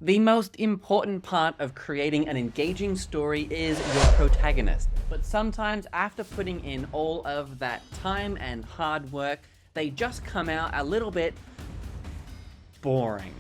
The most important part of creating an engaging story is your protagonist, but sometimes after putting in all of that time and hard work, they just come out a little bit boring.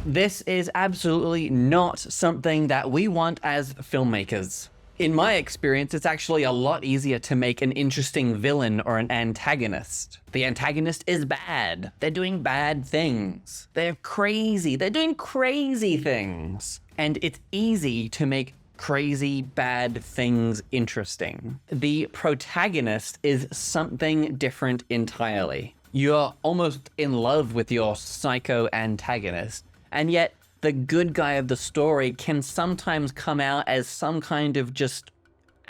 This is absolutely not something that we want as filmmakers. In my experience, it's actually a lot easier to make an interesting villain or an antagonist. The antagonist is bad. They're doing bad things. They're crazy. They're doing crazy things. And it's easy to make crazy bad things interesting. The protagonist is something different entirely. You're almost in love with your psycho antagonist, and yet the good guy of the story can sometimes come out as some kind of just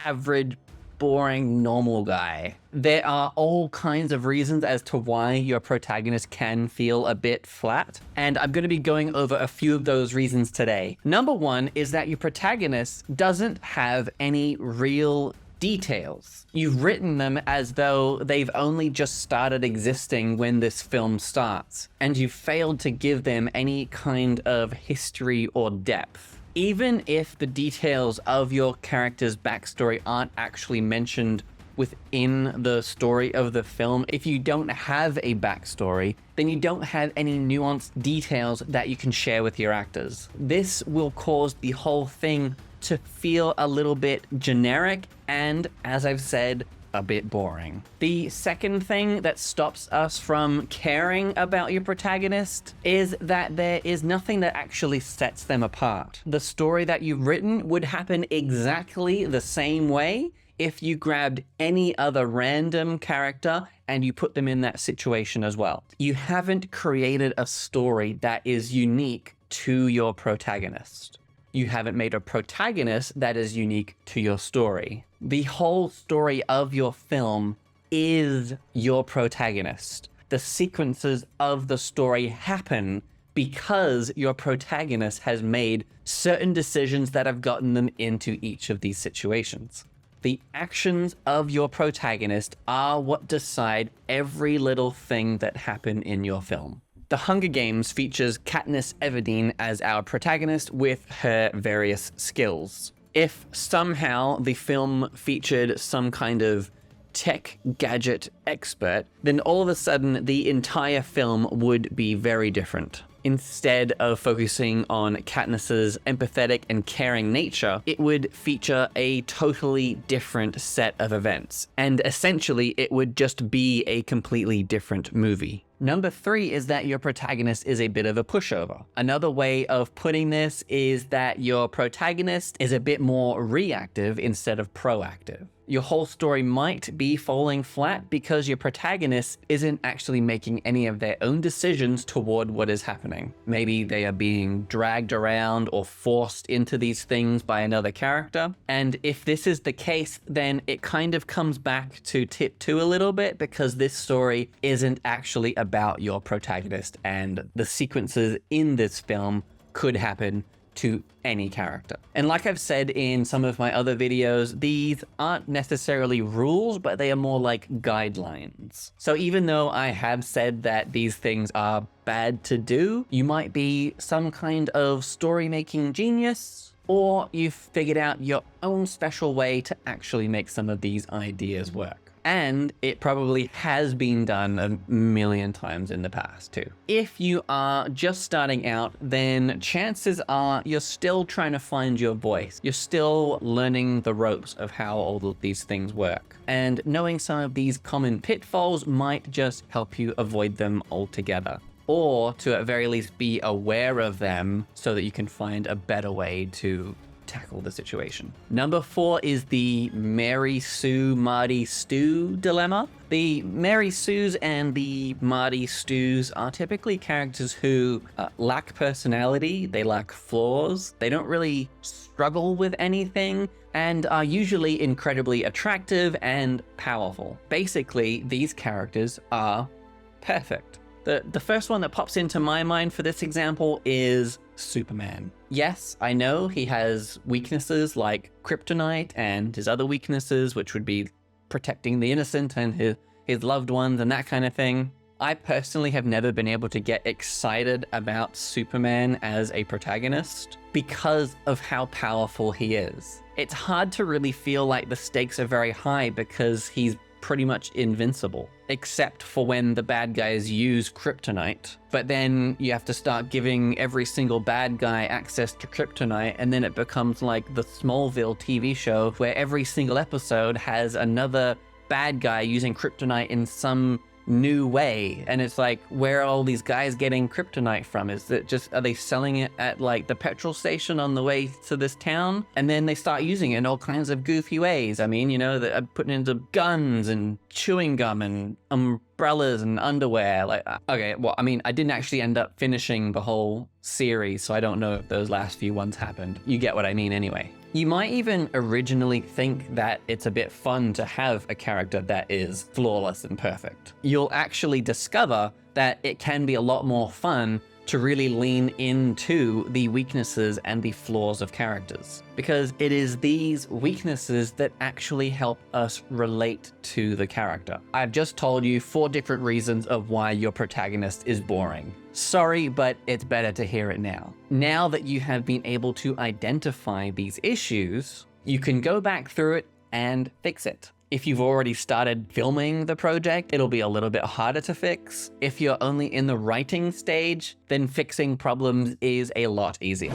average, boring, normal guy. There are all kinds of reasons as to why your protagonist can feel a bit flat, and I'm going to be going over a few of those reasons today. Number one is that your protagonist doesn't have any real details. You've written them as though they've only just started existing when this film starts, and you've failed to give them any kind of history or depth. Even if the details of your character's backstory aren't actually mentioned within the story of the film, if you don't have a backstory, then you don't have any nuanced details that you can share with your actors. This will cause the whole thing to feel a little bit generic and, as I've said, a bit boring. The second thing that stops us from caring about your protagonist is that there is nothing that actually sets them apart. The story that you've written would happen exactly the same way if you grabbed any other random character and you put them in that situation as well. You haven't created a story that is unique to your protagonist. You haven't made a protagonist that is unique to your story. The whole story of your film is your protagonist. The sequences of the story happen because your protagonist has made certain decisions that have gotten them into each of these situations. The actions of your protagonist are what decide every little thing that happened in your film. The Hunger Games features Katniss Everdeen as our protagonist with her various skills. If somehow the film featured some kind of tech gadget expert, then all of a sudden the entire film would be very different. Instead of focusing on Katniss's empathetic and caring nature, it would feature a totally different set of events. And essentially, it would just be a completely different movie. Number three is that your protagonist is a bit of a pushover. Another way of putting this is that your protagonist is a bit more reactive instead of proactive. Your whole story might be falling flat because your protagonist isn't actually making any of their own decisions toward what is happening. Maybe they are being dragged around or forced into these things by another character. And if this is the case, then it kind of comes back to tip two a little bit, because this story isn't actually about your protagonist, and the sequences in this film could happen to any character. And like I've said in some of my other videos, these aren't necessarily rules, but they are more like guidelines. So even though I have said that these things are bad to do, you might be some kind of story-making genius, or you've figured out your own special way to actually make some of these ideas work. And it probably has been done a million times in the past too. If you are just starting out, then chances are you're still trying to find your voice. You're still learning the ropes of how all of these things work. And knowing some of these common pitfalls might just help you avoid them altogether, or to at very least be aware of them so that you can find a better way to tackle the situation. Number four is the Mary Sue, Marty Stu dilemma. The Mary Sues and the Marty Stews are typically characters who lack personality, they lack flaws, they don't really struggle with anything, and are usually incredibly attractive and powerful. Basically, these characters are perfect. The first one that pops into my mind for this example is Superman. Yes, I know he has weaknesses like kryptonite and his other weaknesses, which would be protecting the innocent and his loved ones and that kind of thing. I personally have never been able to get excited about Superman as a protagonist because of how powerful he is. It's hard to really feel like the stakes are very high because he's pretty much invincible, except for when the bad guys use kryptonite. But then you have to start giving every single bad guy access to kryptonite, and then it becomes like the Smallville TV show where every single episode has another bad guy using kryptonite in some new way. And it's like, where are all these guys getting kryptonite from? Is it just, are they selling it at like the petrol station on the way to this town? And then they start using it in all kinds of goofy ways. I mean, you know, they're putting into guns and chewing gum and umbrellas and underwear. Like, okay, well, I mean, I didn't actually end up finishing the whole series, so I don't know if those last few ones happened. You get what I mean anyway. You might even originally think that it's a bit fun to have a character that is flawless and perfect. You'll actually discover that it can be a lot more fun to really lean into the weaknesses and the flaws of characters, because it is these weaknesses that actually help us relate to the character. I've just told you 4 different reasons of why your protagonist is boring. Sorry, but it's better to hear it now. Now that you have been able to identify these issues, you can go back through it and fix it. If you've already started filming the project, it'll be a little bit harder to fix. If you're only in the writing stage, then fixing problems is a lot easier.